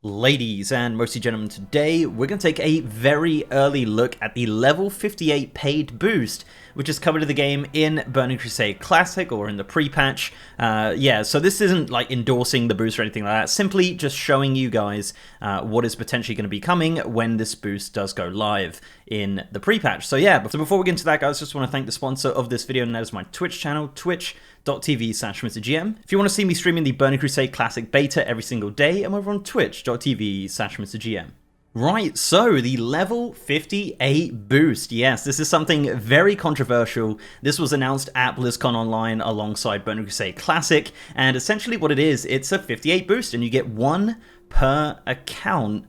Ladies and mostly gentlemen, today we're going to take a very early look at the level 58 paid boost, which is covered in the game in Burning Crusade Classic or in the pre-patch. Yeah, so this isn't like endorsing the boost or anything like that, simply just showing you guys what is potentially going to be coming when this boost does go live in the pre-patch. So yeah, so before we get into that, guys, just want to thank the sponsor of this video, and that is my Twitch channel, twitch.tv/MrGM. If you want to see me streaming the Burning Crusade Classic beta every single day, I'm over on twitch.tv/MrGM. Right, so the level 58 boost. Yes, this is something very controversial. This was announced at BlizzCon Online alongside Burning Crusade Classic, and essentially what it is, it's a 58 boost, and you get one per account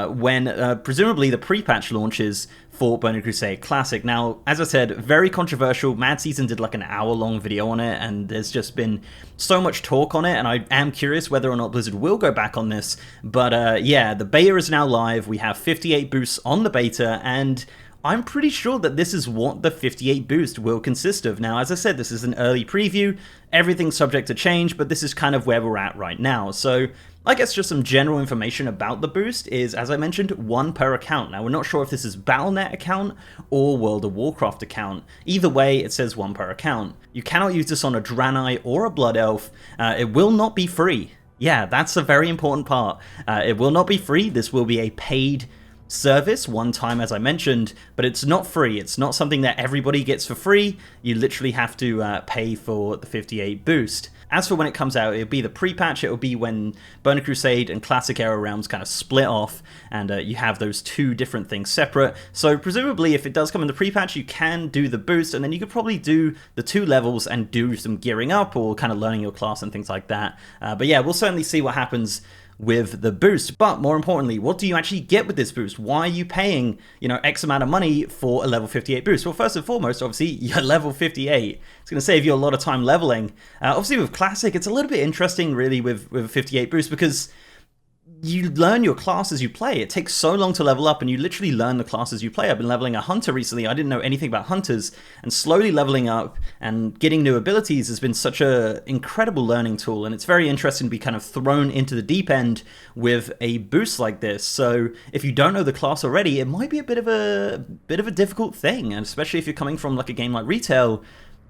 when presumably the pre-patch launches for Burning Crusade Classic. Now, as I said, very controversial. Mad Season did like an hour-long video on it, and there's just been so much talk on it, and I am curious whether or not Blizzard will go back on this. But yeah, the beta is now live. We have 58 boosts on the beta, and I'm pretty sure that this is what the 58 boost will consist of. Now, as I said, this is an early preview. Everything's subject to change, but this is kind of where we're at right now. So I guess just some general information about the boost is, as I mentioned, one per account. Now, we're not sure if this is Battle.net account or World of Warcraft account. Either way, it says one per account. You cannot use this on a Draenei or a Blood Elf. It will not be free. Yeah, that's a very important part. It will not be free. This will be a paid service one time, as I mentioned, but it's not free. It's not something that everybody gets for free. You literally have to pay for the 58 boost. As for when it comes out, it'll be the pre-patch. It'll be when Burning Crusade and Classic Era Realms kind of split off, and you have those two different things separate. So presumably, if it does come in the pre-patch, you can do the boost, and then you could probably do the two levels and do some gearing up or kind of learning your class and things like that. But yeah, we'll certainly see what happens with the boost. But more importantly, what do you actually get with this boost? Why are you paying, X amount of money for a level 58 boost? Well, first and foremost, obviously, you're level 58. It's going to save you a lot of time leveling. Obviously, with Classic, it's a little bit interesting, really, with a 58 boost, because you learn your class as you play. It takes so long to level up, and you literally learn the class as you play. I've been leveling a hunter recently. I didn't know anything about hunters, and slowly leveling up and getting new abilities has been such an incredible learning tool, and it's very interesting to be kind of thrown into the deep end with a boost like this. So if you don't know the class already, it might be a bit of a difficult thing, and especially if you're coming from like a game like Retail.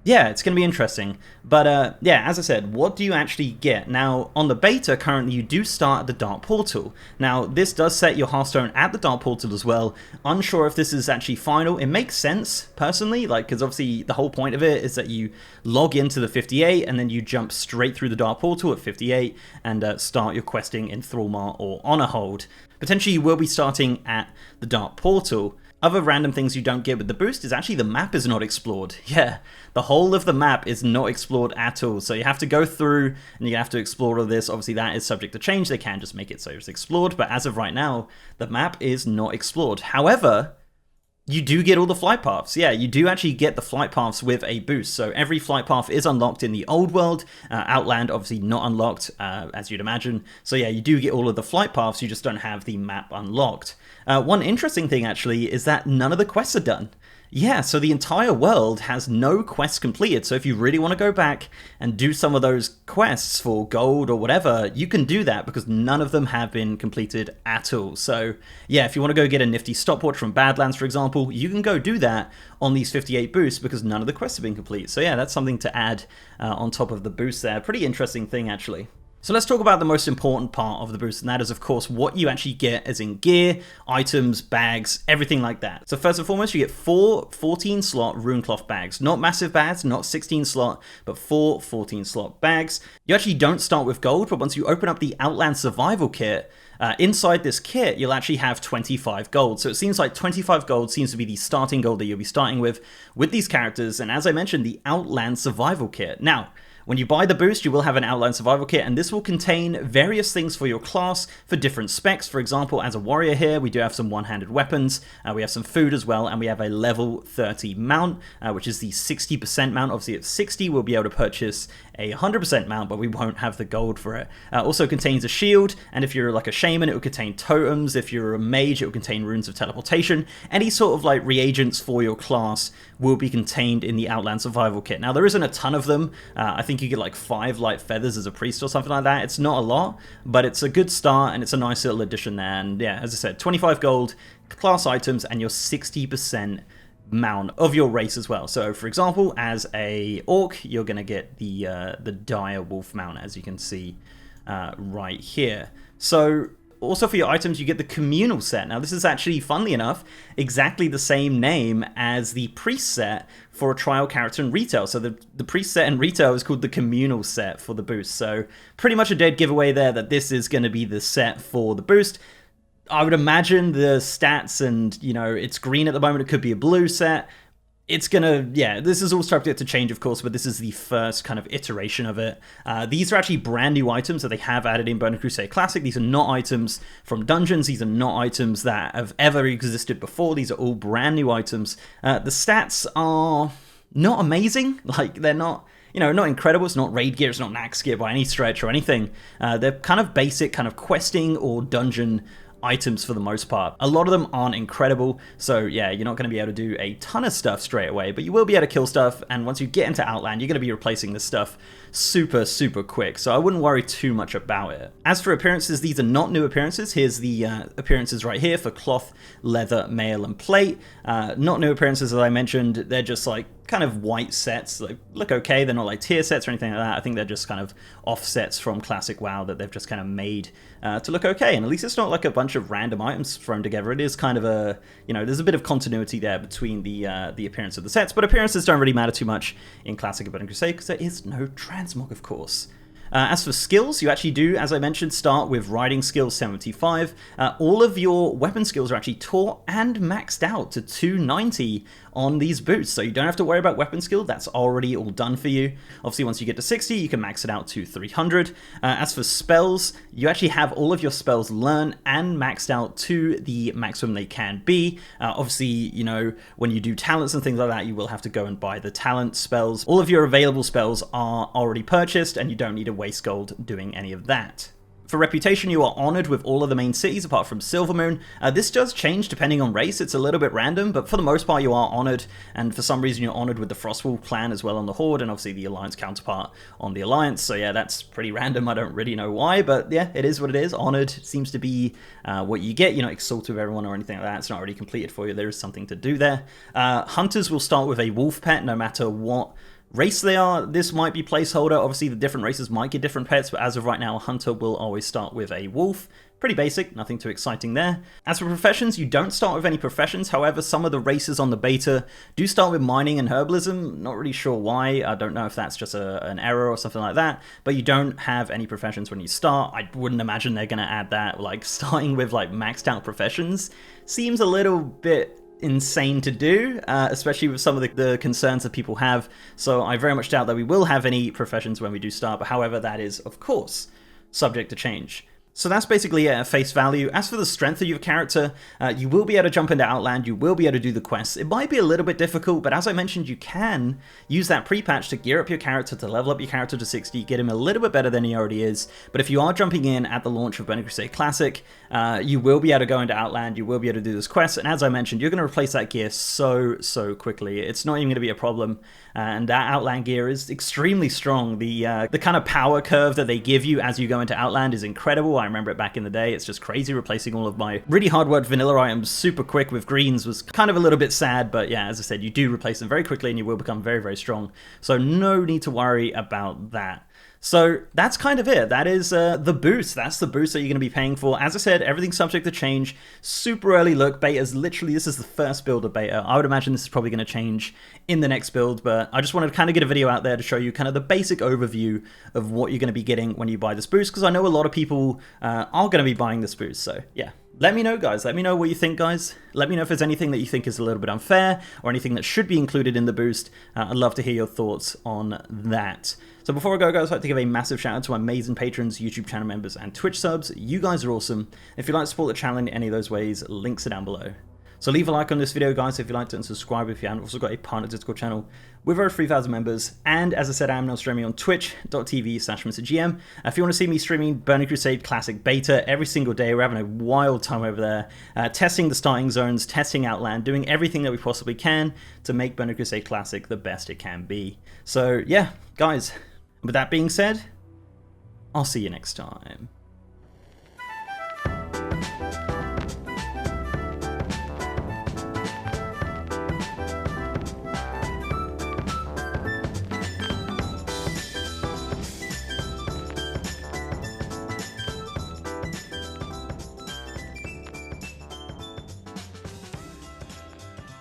Yeah, it's going to be interesting. But yeah, as I said, what do you actually get? Now, on the beta, currently you do start at the Dark Portal. Now, this does set your Hearthstone at the Dark Portal as well. Unsure if this is actually final. It makes sense, personally, because obviously the whole point of it is that you log into the 58 and then you jump straight through the Dark Portal at 58 and start your questing in Thrallmar or Honor Hold. Potentially, you will be starting at the Dark Portal. Other random things you don't get with the boost is actually the map is not explored. Yeah, the whole of the map is not explored at all. So you have to go through and you have to explore all this. Obviously, that is subject to change. They can just make it so it's explored. But as of right now, the map is not explored. However, you do get all the flight paths. Yeah, you do actually get the flight paths with a boost. So every flight path is unlocked in the old world. Outland, obviously not unlocked, as you'd imagine. So yeah, you do get all of the flight paths, you just don't have the map unlocked. One interesting thing, actually, is that none of the quests are done. Yeah, so the entire world has no quests completed. So if you really want to go back and do some of those quests for gold or whatever, you can do that because none of them have been completed at all. So yeah, if you want to go get a nifty stopwatch from Badlands, for example, you can go do that on these 58 boosts because none of the quests have been complete. So yeah, that's something to add on top of the boost there. Pretty interesting thing, actually. So let's talk about the most important part of the boost, and that is, of course, what you actually get as in gear, items, bags, everything like that. So first and foremost, you get 4 14-slot Runecloth bags. Not massive bags, not 16-slot, but 4 14-slot bags. You actually don't start with gold, but once you open up the Outland Survival Kit, inside this kit, you'll actually have 25 gold. So it seems like 25 gold seems to be the starting gold that you'll be starting with these characters, and as I mentioned, the Outland Survival Kit. Now, when you buy the boost, you will have an Outland Survival Kit, and this will contain various things for your class for different specs. For example, as a warrior here, we do have some one-handed weapons, we have some food as well, and we have a level 30 mount, which is the 60% mount. Obviously, at 60, we'll be able to purchase a 100% mount, but we won't have the gold for it. Also contains a shield, and if you're like a shaman, it will contain totems. If you're a mage, it will contain runes of teleportation. Any sort of like reagents for your class will be contained in the Outland Survival Kit. Now, there isn't a ton of them. I think think you get like 5 light feathers as a priest or something like that. It's not a lot, but it's a good start, and it's a nice little addition there. And yeah, as I said, 25 gold, class items, and your 60% mount of your race as well. So for example, as a orc, you're going to get the dire wolf mount, as you can see right here. So also for your items, you get the communal set. Now this is actually, funnily enough, exactly the same name as the priest set for a trial character in retail. So the priest set in retail is called the communal set for the boost. So pretty much a dead giveaway there that this is going to be the set for the boost. I would imagine the stats, and you know, it's green at the moment, it could be a blue set. It's gonna, yeah, this is all subject to change, of course, but this is the first kind of iteration of it. These are actually brand new items that they have added in Burning Crusade Classic. These are not items from dungeons. These are not items that have ever existed before. These are all brand new items. The stats are not amazing. Like, they're not, you know, not incredible. It's not raid gear. It's not max gear by any stretch or anything. They're kind of basic kind of questing or dungeon items for the most part. A lot of them aren't incredible, so yeah, you're not going to be able to do a ton of stuff straight away, but you will be able to kill stuff, and once you get into Outland, you're going to be replacing this stuff super quick, so I wouldn't worry too much about it. As for appearances, these are not new appearances. Here's the appearances right here for cloth, leather, mail, and plate. Not new appearances, as I mentioned. They're just like kind of white sets. They look okay. They're not like tier sets or anything like that. I think they're just kind of offsets from classic WoW that they've just kind of made to look okay, and at least it's not like a bunch of random items thrown together. It is kind of a, you know, there's a bit of continuity there between the appearance of the sets, but appearances don't really matter too much in Classic Burning Crusade because there is no transmog, of course. As for skills, you actually do, as I mentioned, start with riding skills 75. All of your weapon skills are actually taught and maxed out to 290 on these boots, so you don't have to worry about weapon skill. That's already all done for you. Obviously, once you get to 60, you can max it out to 300. As for spells, you actually have all of your spells learned and maxed out to the maximum they can be. Obviously, you know, when you do talents and things like that, you will have to go and buy the talent spells. All of your available spells are already purchased, and you don't need to waste gold doing any of that. For reputation, you are honored with all of the main cities apart from Silvermoon. This does change depending on race. It's a little bit random, but for the most part you are honored, and for some reason you're honored with the Frostwolf clan as well on the Horde, and obviously the Alliance counterpart on the Alliance. So yeah, that's pretty random. I don't really know why, but yeah, it is what it is. Honored seems to be what you get. You're not exalted with everyone or anything like that. It's not already completed for you. There is something to do there. Hunters will start with a wolf pet no matter what race they are. This might be placeholder. Obviously the different races might get different pets, but as of right now, a hunter will always start with a wolf. Pretty basic, nothing too exciting there. As for professions, you don't start with any professions. However, some of the races on the beta do start with mining and herbalism. Not really sure why. I don't know if that's just an error or something like that, but you don't have any professions when you start. I wouldn't imagine they're going to add that. Like, starting with like maxed out professions seems a little bit insane to do, especially with some of the concerns that people have. So I very much doubt that we will have any professions when we do start, but however, that is, of course, subject to change. So that's basically it at face value. As for the strength of your character, you will be able to jump into Outland, you will be able to do the quests. It might be a little bit difficult, but as I mentioned, you can use that pre-patch to gear up your character, to level up your character to 60, get him a little bit better than he already is. But if you are jumping in at the launch of Burning Crusade Classic, you will be able to go into Outland, you will be able to do this quest, and as I mentioned, you're going to replace that gear so quickly. It's not even going to be a problem, and that Outland gear is extremely strong. The kind of power curve that they give you as you go into Outland is incredible. I remember it back in the day. It's just crazy. Replacing all of my really hard worked vanilla items super quick with greens was kind of a little bit sad, but yeah, as I said, you do replace them very quickly and you will become very strong. So no need to worry about that. So that's kind of it. That is the boost. That's the boost that you're going to be paying for. As I said, everything's subject to change. Super early look. Beta's literally, this is the first build of beta. I would imagine this is probably going to change in the next build, but I just wanted to kind of get a video out there to show you kind of the basic overview of what you're going to be getting when you buy this boost, because I know a lot of people are going to be buying this boost. So yeah. Let me know, guys. Let me know what you think, guys. Let me know if there's anything that you think is a little bit unfair or anything that should be included in the boost. I'd love to hear your thoughts on that. So before I go, guys, I'd like to give a massive shout out to my amazing patrons, YouTube channel members, and Twitch subs. You guys are awesome. If you'd like to support the channel in any of those ways, links are down below. So leave a like on this video, guys, if you liked it, and subscribe if you haven't. I've also got a partner Discord channel with over 3,000 members. And as I said, I am now streaming on twitch.tv/MrGM. If you want to see me streaming Burning Crusade Classic Beta every single day, we're having a wild time over there. Testing the starting zones, testing Outland, doing everything that we possibly can to make Burning Crusade Classic the best it can be. So yeah, guys, With that being said, I'll see you next time.